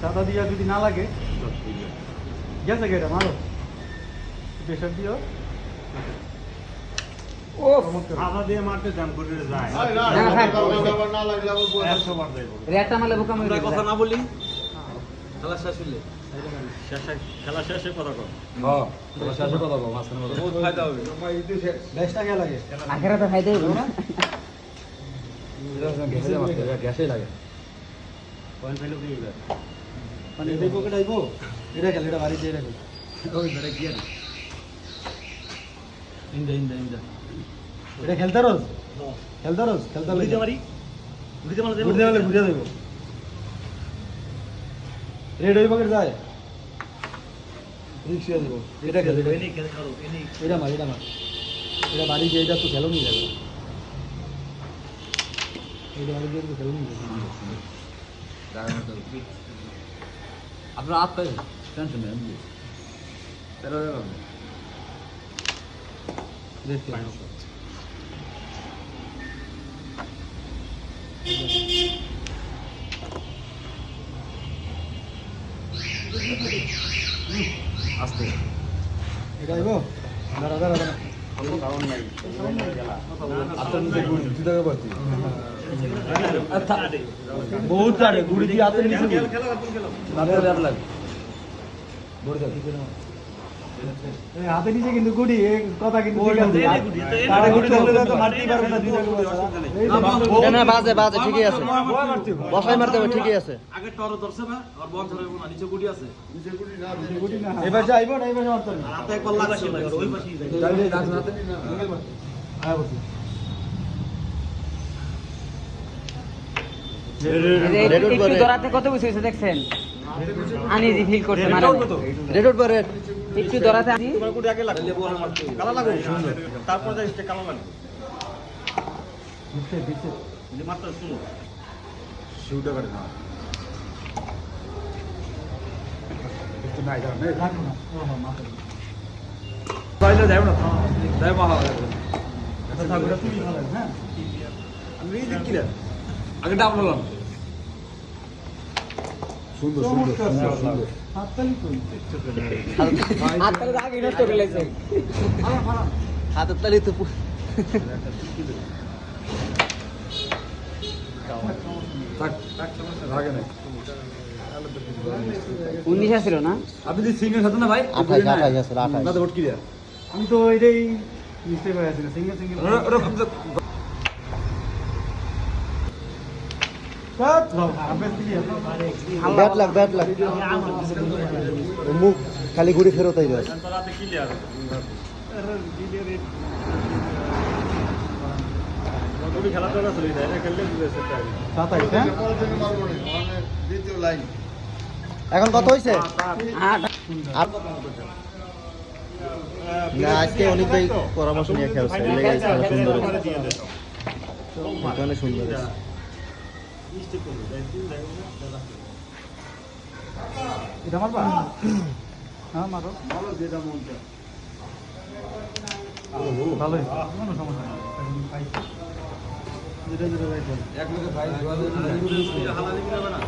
সাদা দিয়া যদি না লাগে গেছে গেটা মারো প্রেশার দিও ও সাদা দিয়ে মারতে জান করে যায় না লাগলে আবার 100 বার দেব রেটা মারলে বোকা মেরে কথা না বলি খেলা শেষ হইলে খেলা শেষে কথা কর হ্যাঁ খেলা শেষে কথা বল মাঝখানে বহুত ফায়দা হবে বেশটা কে লাগে আখেরাতে ফায়দা হবে না গ্যাসে লাগে পয়েন্ট ফেলো কি এটা মানে এই পকেট আইবো এটা খেলে এটা বাড়ি দিয়ে রাখো ওই বেটা কি আছে ইন্দা এটা খেলতে রোজ খেলতে গুড়িতে মারি গুড়িতে মারলে ঘুরতে গেলে ঘুরে দেবো রেড ওই পকেট যায় রিক্সা দেবো এটা খেলে এনি খেলে করো এনি এটা মার এটা বাড়ি দিয়ে এটা তো খেলো নি যাবে এটা বাড়ি দিয়ে তো খেলো নি আপনার হাত পাই টেনশন নেই আমি তেরো দেখতে আস্তে এটা আইবো দাঁড়া কারণ নাই খেলা আপনার নিচে গুড়ি দিতে হবে পারছি বহুত কাটে গুড়ি দিয়ে হাতের নিচে খেলা লাগে বড় দাও হাতের নিচে কিন্তু গুড়ি এই কথা কিন্তু ঠিক আছে তারে গুড়ি ধরলে তো মারতেই পারবে না দুই না বাজে ঠিকই আছে বসাই মারতে হবে ঠিকই আছে আগে টরো ধরছে না আর বল ধরে না নিচে গুড়ি আছে গুড়ি না এই পাশে আইবো না এই পাশে মারতে হবে হাতে একবার লাগছে ওই পাশেই যায় যাইলে দাঁত হাতে না আয় বসি একটু দরাতে কত বুঝে হয়েছে দেখছেন আনইজি ফিল করছে মানে রেড আউট পরে একটু দরাতে আনি তোমার গুড়ি আগে লাগবে কালা লাগবে সুন্দর তারপর যাই স্টে কালা লাগবে দিচ্ছে যে মাত্র শুনো শুটা করে না একটু নাই দাও রাখো না ও হ্যাঁ মাথা বাইরে যাও না যাই মা এটা থাকবে তুমি ভালো হ্যাঁ আমি এই দিক কিরা আগে ডাব লাগাম সুন্দর হাততালি কই হাতের আগে নষ্ট করে লাইছে হাতের তালি তো থাক লাগে না 19 আছিল না আপনি যে সিঙ্গেল খাতেন না ভাই 28 আছে 28 না তো ভোট কি দেয়া আমি তো এটাই মিস্টেক হয়ে আছে সিঙ্গেল ওরা ব্যাট লাগ মুখ খালি ঘুরে ফেরত আইবে রাতে ক্লিয়ার তুমি খেলা তো চলে যায় না খেললে বুঝেছে তাই 27 হ্যাঁ এখন কত হইছে 8 না আজকে অনেক ভাই পরামর্শ নিয়ে খেলছে লেগে গেছে সুন্দর এখানে সুন্দর এটা মারবা হ্যাঁ মারো ভালো যেটা মন চায় ভালোই কোনো সমস্যা নেই যেটা রাইট এক লোকে ভাই হালা দিবি না না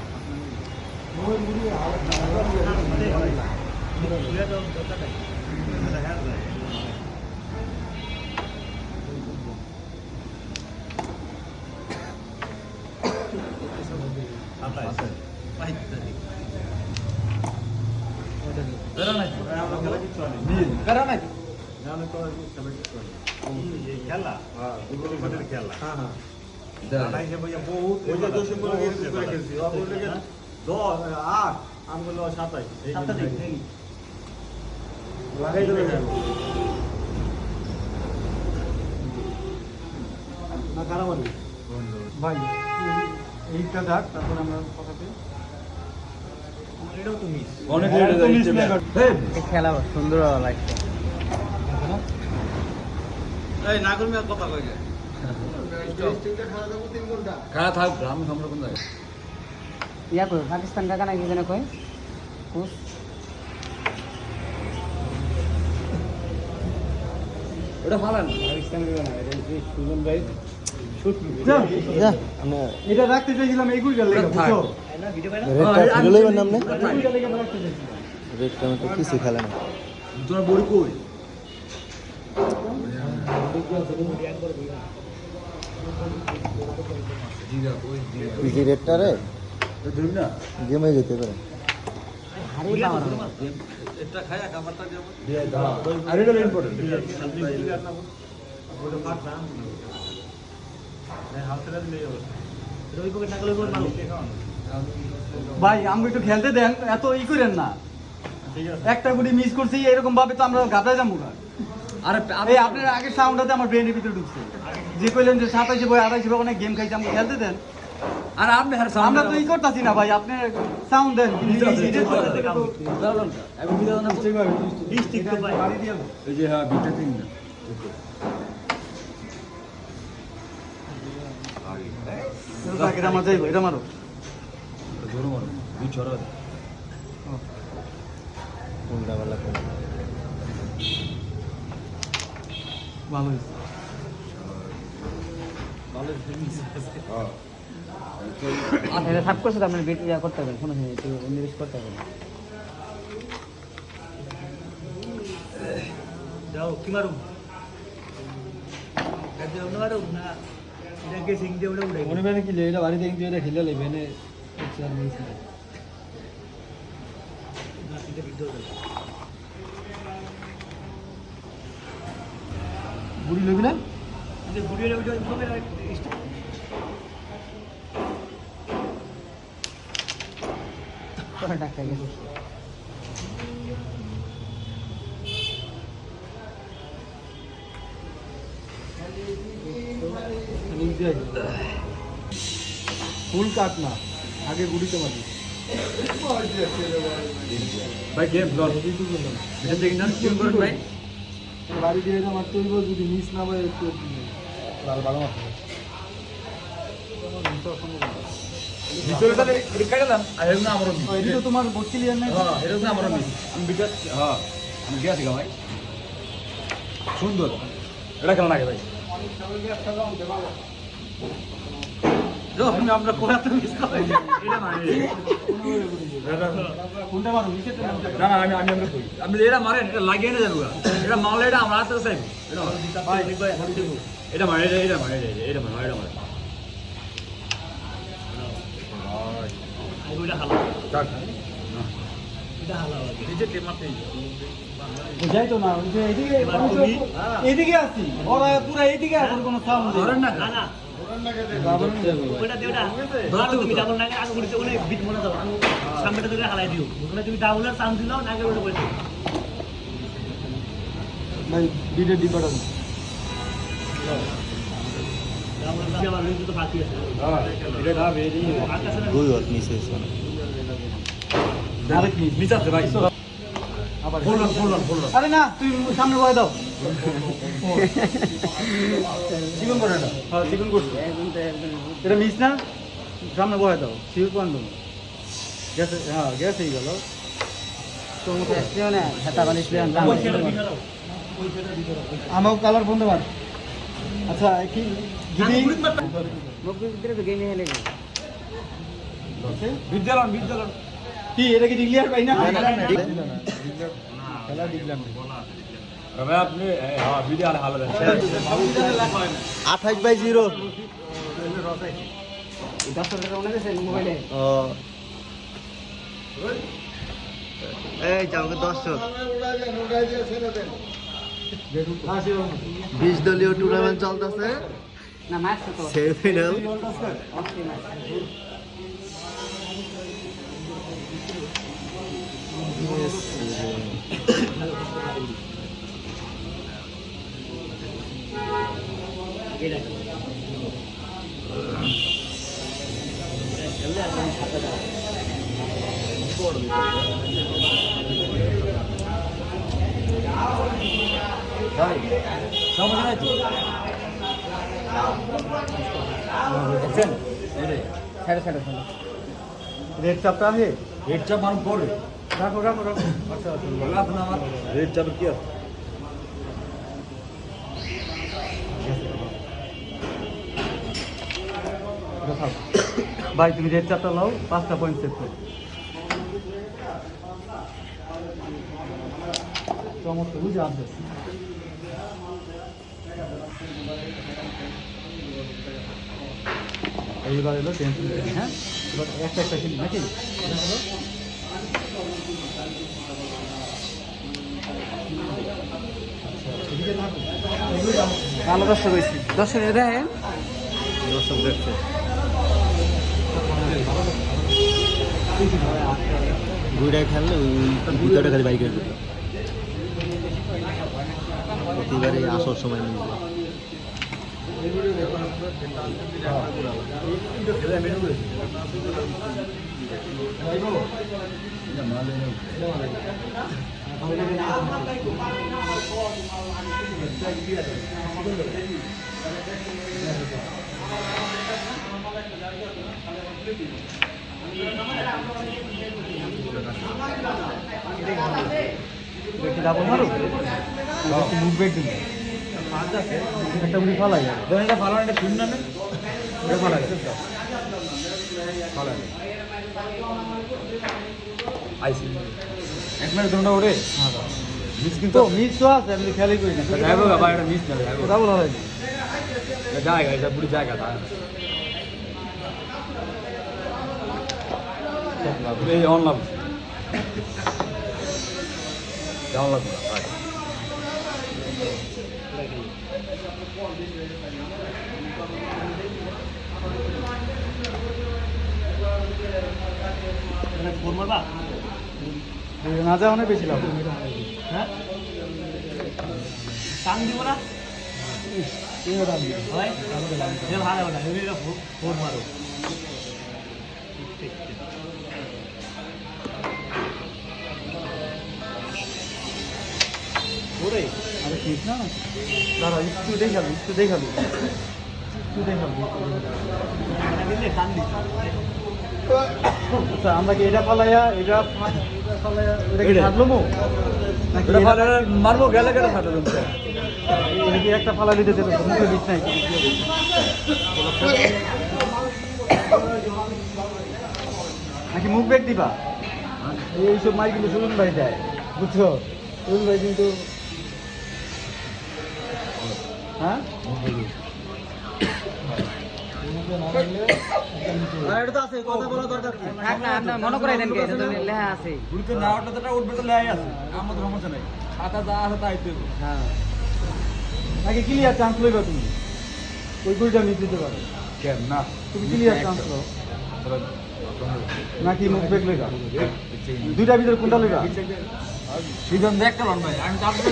খেলা খেলা হ্যাঁ বহুত ওই যে দোষে করে খেলছি 10 8 আমি বললো 27 লাগাই দেবে না কারাবাড়ি ভাই এইটা থাক তারপর আমরা কথাতে এটাও তুমি অনেক খেলা সুন্দর লাগছে এই নাগর মিয়া কথা কই গে খাওয়া থাক গ্রাম আমরা কোন জায়গায় ইয়া কই পাকিস্তান কাকা নাকি যেন কই কুস ওটা ভালো না পাকিস্তান না সুজন ভাই যাও। যা আমরা এটা রাখতে চাইছিলাম এইগুলো লেগে বুঝছো রেডটা ফিরে লইবেন নাম না এইগুলো লেগে আমরা রাখতে চাইছিলাম রেড কারণ তো কিছু খেলে না তোমার বড়ি কই পিজি রেডটা রে ধরি না গেমে যেতে পারে হারিয়ে পাওয়ার এটা খায়া খাবারটা দেব আর এটা ইম্পর্টেন্ট ভাই আমরা একটু খেলতে দেন এত ই করেন না একটা গুলি মিস করছি এরকম ভাবে তো আমরা গাবড়ায় যাবো না আরে এই আপনার আগের সাউন্ডটাতে আমার ব্রেনের ভিতরে ঢুকছে যে কইলেন যে 27 বই 28 বই অনেক গেম খাইছি আমাকে খেলতে দেন আর আপনি হ্যাঁ আমরা তো ই করতাছি না ভাই আপনি সাউন্ড দেন এই যে হ্যাঁ বিটা তিন না এটা আমার যাইব এটা মারো ধরো মারো দুই ছড়া কোনটা ভালো কোন ভালো হয়েছে এটা সাব করছে তো আপনার বেটি করতে হবে কোনো একটু ইনভেস্ট করতে হবে যাও কি মারুম মনে হয় কি এটা বাড়িতে কিন্তু এটা খেলে লাগবে না বুড়ি লবি না ডাক্তার গেছে ফুল কাট না আগে গুড়িতে মারি ভাই গেম লল এটা দেখি না কি করব ভাই বাড়ি দিয়ে আমার তৈব যদি মিস না হয় একটু লাল ভালো মাছ ভিতরে তাহলে এটা কাটালাম আর এর না আমারও মিস এটা তো তোমার বোট ক্লিয়ার নাই হ্যাঁ এর না আমারও মিস আমি বিকাশ হ্যাঁ আমি গিয়েছি ভাই সুন্দর এটা কেমন লাগে ভাই আমরা কোথাতে মিস করি এটা মানে কোনটা মারো নিচে তো না না আমি আমরা কই আপনি এটা মারেন এটা লাগিয়ে না জানুগা এটা মারলে এটা আমরা হাতে চাইব এটা মারে এটা মারে এটা মারে এটা মারে কাট নিচে টেমাতে বুঝাই তো না ওই যে এইদিকে এইদিকে আসি ওরা পুরো এইদিকে আর কোনো সাউন্ড ধরেন না না বাবন যাবে ওটা দেওটা ধরো তুমি ডাবল না আগে করতে ওনে বিট মনে দাও আমি সামনেটা ধরে হালাই দিও ওখানে তুমি ডাবলের সাউন্ড দিলাও না আগে ওটা করে দিও ভাই ভিডিও ডিপাটা ডাবল দিয়ে আবার লিংক তো বাকি আছে হ্যাঁ এটা না বেরি আকাশে না দুই ওয়াট মিস হয়েছে আরেক মিনিট মিটাতে ভাই আবার ফুল আরে না তুই সামনে বয় দাও চিকন করে না হ্যাঁ চিকন করছো এটা মিস না সামনে বয় দাও শিওর পান্ড গেছে হ্যাঁ গেছেই গেল তোর মতো স্প্রে না হাতা বালিশ স্প্রে আনলাম আমাকে কালার ফোন দেবার আচ্ছা কি যদি মুখ ভিতরে তো গেমে হেলে গেছে বিদ্যালয় কি এটা কি ডিক্লিয়ার পাই না খেলা দিলাম ভাই আপনি হ্যাঁ ভিডিও আর হালো দেন 28/0 10 টাকা মনে গেছে মোবাইলে ও এই যাও 10 20 দলীয় টুর্নামেন্ট চলতেছে না ম্যাচ তো সেমিফাইনাল অস্ট্রেলিয়া ম্যাচ এটা ভাই সমস্যা নাই তো দেখছেন এই রে ছাড়ো ছাড়ো রেড চাপটা আছে রেড চাপ মারুন পড়বে রাখো রাখো রাখো আচ্ছা বলা আপনি আমার রেড চাপের কি আছে থাক ভাই তুমি রেড চারটা লাও 5টা পয়েন্ট সেট করো চমৎকার বুঝে আসবে এইবার এলো টেনশন হ্যাঁ এবার একটা একটা কিনি নাকি এটা হলো এদিকে থাকো এগুলো যাবো ভালো দর্শক হয়েছে দর্শক দেখেন দর্শক দেখছে দুইটাই খেললে ওই ভিতরে খালি বাইকের ভিতরে প্রতিবারে আসার সময় নিয়ে যায়। ডাবল মারো মুভ ব্যাক দিন একটা উড়ি ফালাই যাবে ধরেন এটা ভালো একটা ফিল্ম নামে এটা ফালাই ভালো আইসি এক মিনিট ধরুন ওরে মিস কিন্তু তো মিস তো আছে আমি খেয়ালই করি না যাইবো বাবা এটা মিস না যাইবো ডাবল হয়নি জায়গা এটা পুরো জায়গা তা এই অন লাভ ডাউন লাভ ভাই না যাওয়া অনেক বেশি লাভ হ্যাঁ টান দিব না ভাই ভালো না হেভিটা ফোর মারো ওরে আরে ঠিক না দাঁড়া একটু দেখাবি একটু দেখাবি টান দি আচ্ছা আমরা কি এটা ফালাইয়া এটা ফালাইয়া এটা কি ছাড়লো মো নাকি এটা ভালো মারবো গেলে গেলে ফাটা দেবো এটা কি একটা ফালা দিতে দেবে মুখে দিস নাই নাকি মুখ ব্যাগ দিবা এইসব মাই কিন্তু সুরুন ভাই দেয় বুঝছো সুরুন ভাই কিন্তু হ্যাঁ এটা তো আছে কথা বলা দরকার কি থাক না আপনি মনে করে দেন কে এটা তো লেখা আছে গুরুত্ব না ওটা উঠবে তো লেয়াই আছে আমাদের সমস্যা নাই খাতা যা আছে তাই তো হ্যাঁ নাকি ক্লিয়ার চান্স লইবা তুমি ওই গুলিটা মিস দিতে পারো কেন না তুমি ক্লিয়ার চান্স লও নাকি মুখ ব্যাগ লইবা দুইটা ভিতরে কোনটা লইবা সিজন একটা লন ভাই আমি তার সাথে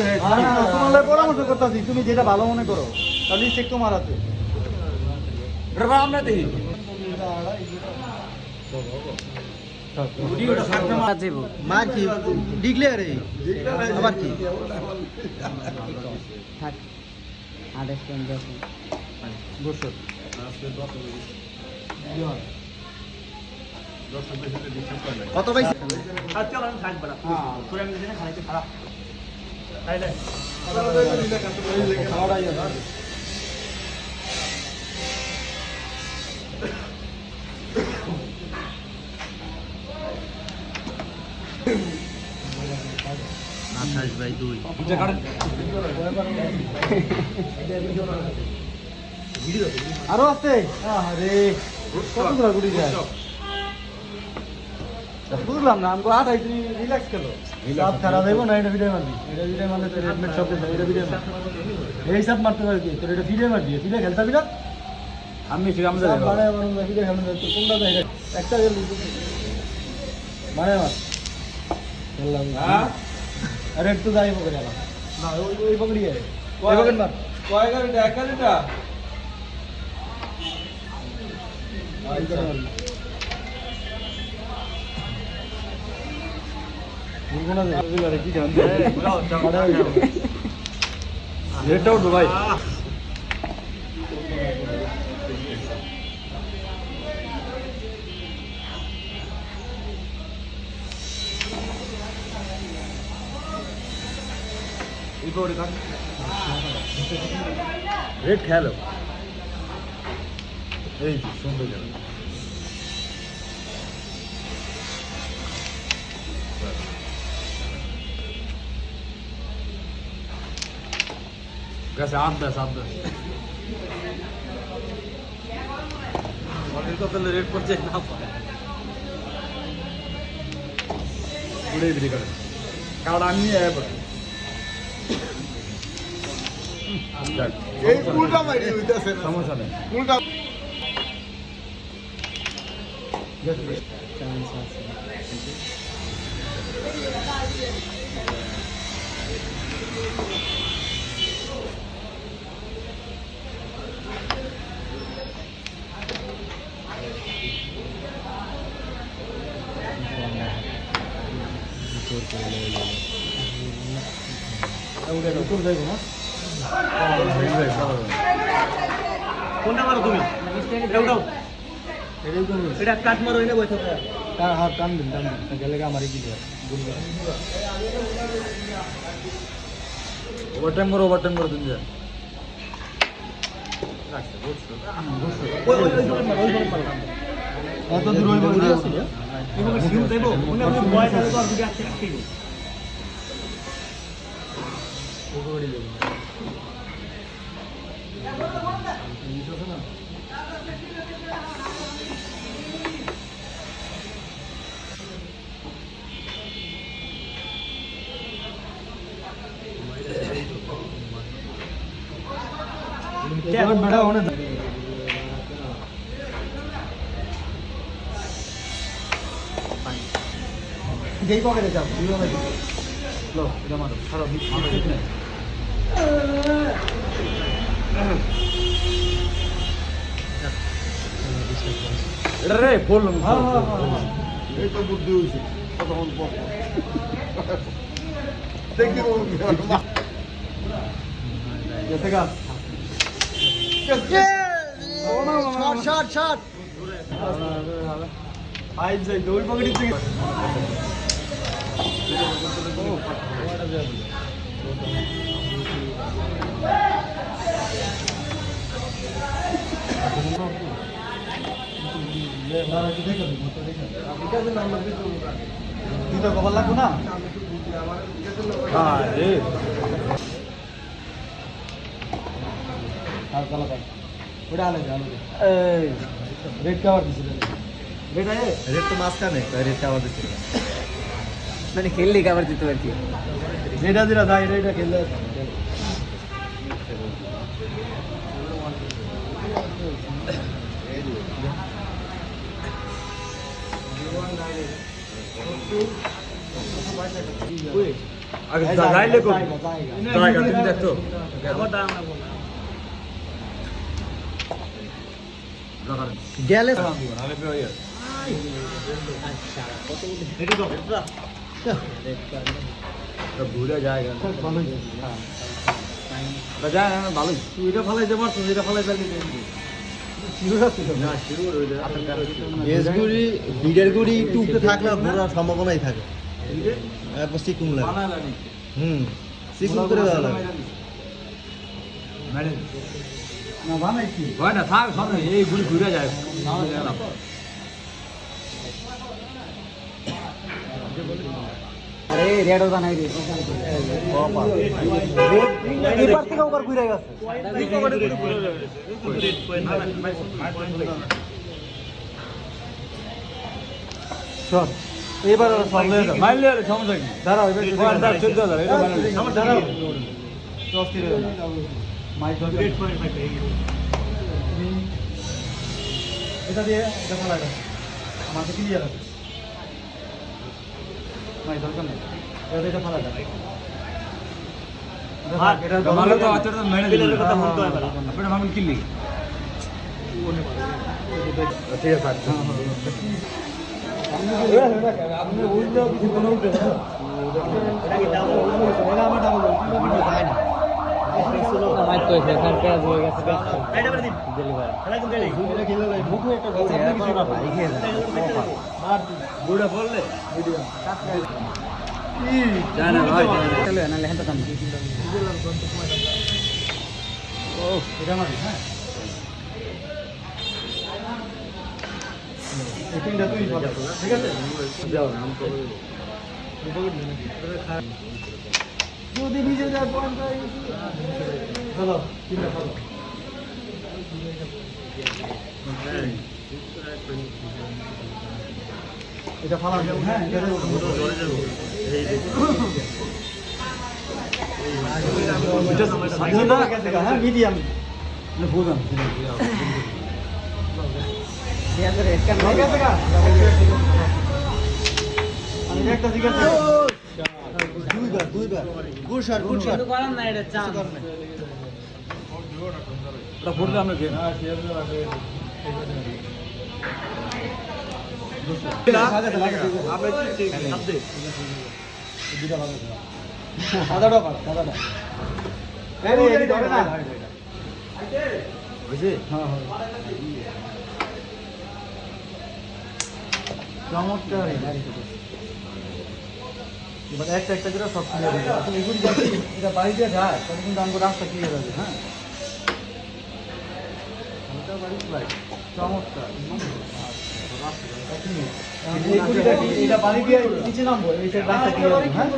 তোমার লাগে পরামর্শ করতেছি তুমি যেটা ভালো মনে করো তাহলে চেক তোমার আছে এটা ভাই আমরা দেখি ভিডিওটা থাকতে মার দেব মার কি ডিক্লেয়ার এই আবার কি থাক আদেশ কোন দেখুন বসো কত পাইছে আচ্ছা আমি থাকব না তোরা আমি দিনে খাইতে খারাপ তাইলে খাওয়াটাই আছে আঠাশ বাই 2 এটা কারণ আরো আছে আরে কতগুলো গুড়ি যায় বুঝলাম না আমাকে 28 তুমি রিল্যাক্স খেলো সাপ খারাপ হইব না এটা ভিডিও মারবি এটা ভিডিও মারলে তোর রেডমেট সব দেবে এটা ভিডিও এই সাপ মারতে পারবি তোর এটা ভিডিও মারবি ভিডিও খেলতে পারবি না আমি ঠিক আমাদের সাপ বাড়ায় মারুন ভিডিও খেলতে তোর কোনটা দেয় একটা গেল বাড়ায় মার খেললাম হ্যাঁ আরে একটু যাই পকড়ে আলা না ওই পকড়ি আরে ওই পকড় মার কয় গাড়িটা এক গাড়িটা রেটটা উঠবো ভাই রেট খেয়ালো এই যে সুন্দর জায়গা গেছে আন্দাজ অনেক কত রেট করছে না পায় ঘুরে বিক্রি করে কারণ আমি এই উল্টা মাইরি হইতাছে না সমস্যা নেই উল্টা কোনটা মারো তুমি এটা উঠাও এটা কাট মারো এনে বসে তার হাত টান দিন গেলে আমার কি ওভারটাইম করো তুমি যা এত দূর হইব এগুলো সিউ দেব মনে হয় বয়স আছে তো আর দুটো আছে রাখতেই बड़ा होने যেই পকেটে যাও লো এটা মারো ছাড়ো ঠিক নেই এটা রে বললাম এই তো বুদ্ধি হইছে কতক্ষণ পর দেখি গেছে গা শট আই যাই দৌড় পকেটে থেকে দুটো কভার লাগবো না ওটা আলাদা রেড কাভার দিছিল রেড আয়ে রেট তো মাঝখানে রেটটা আমাদের ছিল মানে খেললে কাবার দিতে আর কি যেটা যেটা যায় এটা খেললে আগে যাইলে কো জায়গা তুমি দেখতো গেলে ঘুরে জায়গা যায় না ভালোই তুই এটা ফালাইতে পারছো এটা ফালাই ফেললি না শুরু হয়ে যায় বেসগুড়ি বিডের গুড়ি একটু উপরে থাকলে ঘোরার সম্ভাবনাই থাকে এরপর চিকুন লাগে বানালানি চিকুন করে দেওয়া লাগে ম্যাডাম না বানাইছি হয় না থাক সামনে এই ঘুরে ঘুরে যায় আরে রেড ওটা নাই রে এবার থেকে ওবার ঘুরে গেছে চল এবার সামনে যাও মাইলে আর সমস্যা কি দাঁড়াও এবার 14,000 এটা মাইলে আমার দাঁড়াও অস্থির হয়ে না মাইক ধরে এটা দিয়ে দেখা লাগে আমাকে ক্লিয়ার আছে মাইক দরকার নেই এটা ফালা যায় মালে তো আচর তো মেনে দিলে কথা বলতে হয় আপনি মামুল কিল্লি ঠিক আছে আপনি উল্টো কিছু কোনো উল্টো না এটা কি ডাবল এটা আমার ডাবল যায় না আমার তো এখান থেকে হয়ে গেছে এটা করে দিন ডেলিভারি খেলা কোন খেলে এটা খেলে লাগে মুখ একটা গোল আপনি কিছু না ভাই খেয়ে মার বুড়া বললে ভিডিও জানা ভাই চলো না লেহেন তো কাম ও এটা মারি হ্যাঁ এই তিনটা তুই ভালো ঠিক আছে যদি ভিজে যায় পয়েন্ট ভালো তিনটা ভালো এটা ফালা হ্যাঁ এটা হ্যাঁ মিডিয়াম বুঝলাম আমি একটা জিজ্ঞাসা দুইবার গুড শট করার না এটা চান্স ওটা ফুটলে আমরা গেম সাদাটা পার সাদাটা বুঝলি হ্যাঁ হ্যাঁ চমৎকার এবার একটা একটা করে সব ক্লিয়ার হয়ে যাবে এগুলি যদি এটা বাড়ি দিয়ে যায় তাহলে কিন্তু আমাকে রাস্তা ক্লিয়ার হবে হ্যাঁ চমৎকার এটা বাড়ি দিয়ে নিচে নামবো এইটা রাস্তা ক্লিয়ার হবে হ্যাঁ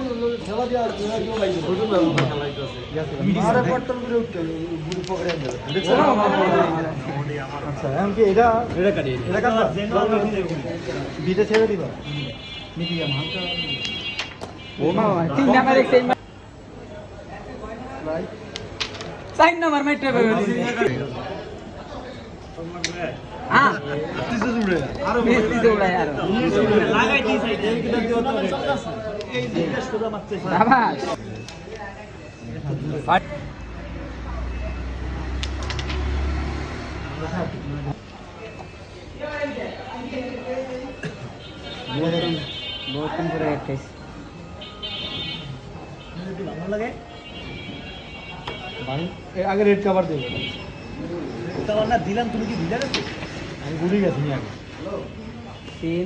আচ্ছা এমনকি এটা বিটে ছেড়ে দিবা মিডিয়াম হালকা তিন নাম্বার এক সাইন নাম্বার মেট্রো হ্যাঁ বেশি দৌড়া यार লাগাই দি সাইডে এই দিকটা সোজা মারতে শাবাশ बहुत दिन করে একটা ভালো লাগে আগে রেড কভার দেবো কভার না দিলাম তুমি কি দিলে আমি ঘুরে গেছি আগে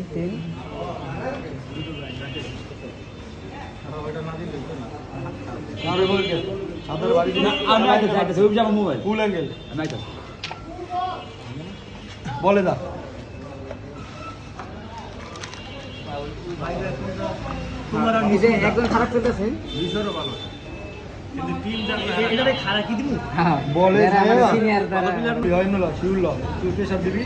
তিন আমি আইতে ছবি যাবো মোবাইল ফুল অ্যাঙ্গেল আমি আইতে বলে দা নিজে একদম খারাপ করতেছে হ্যাঁ বলে সিনিয়র তারা শিউল তুই প্রেশার দিবি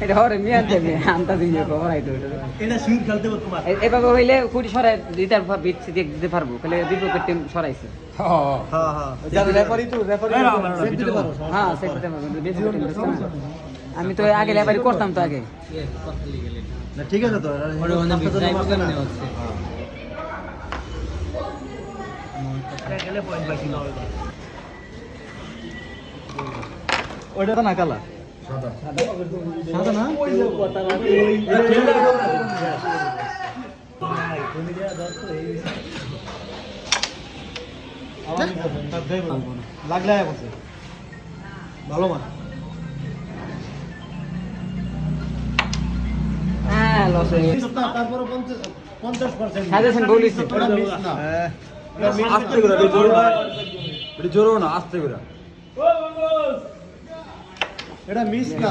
এটা হরে মিয়া দেবে আনতা দিয়ে খবর আইতো এটা শিউল খেলতে হবে তোমার এভাবে হইলে কুড়ি সরাই দিতে দিতে পারবো তাহলে বিপক্ষের টিম সরাইছে হ্যাঁ হ্যাঁ রেফারি তো রেফারি সেট দিতে পারো হ্যাঁ সেট দিতে পারবো বিপক্ষের টিম আমি তো আগে রেফারি করতাম তো আগে না ঠিক আছে তো ওইটা তো না কালা সাদা না লাগলে ভালো মান হ্যাঁ লস হয়ে গেছে তারপরে 50% সাজেশন বলিছে আস্তে করে এটা জোরো না আস্তে করে এটা মিস না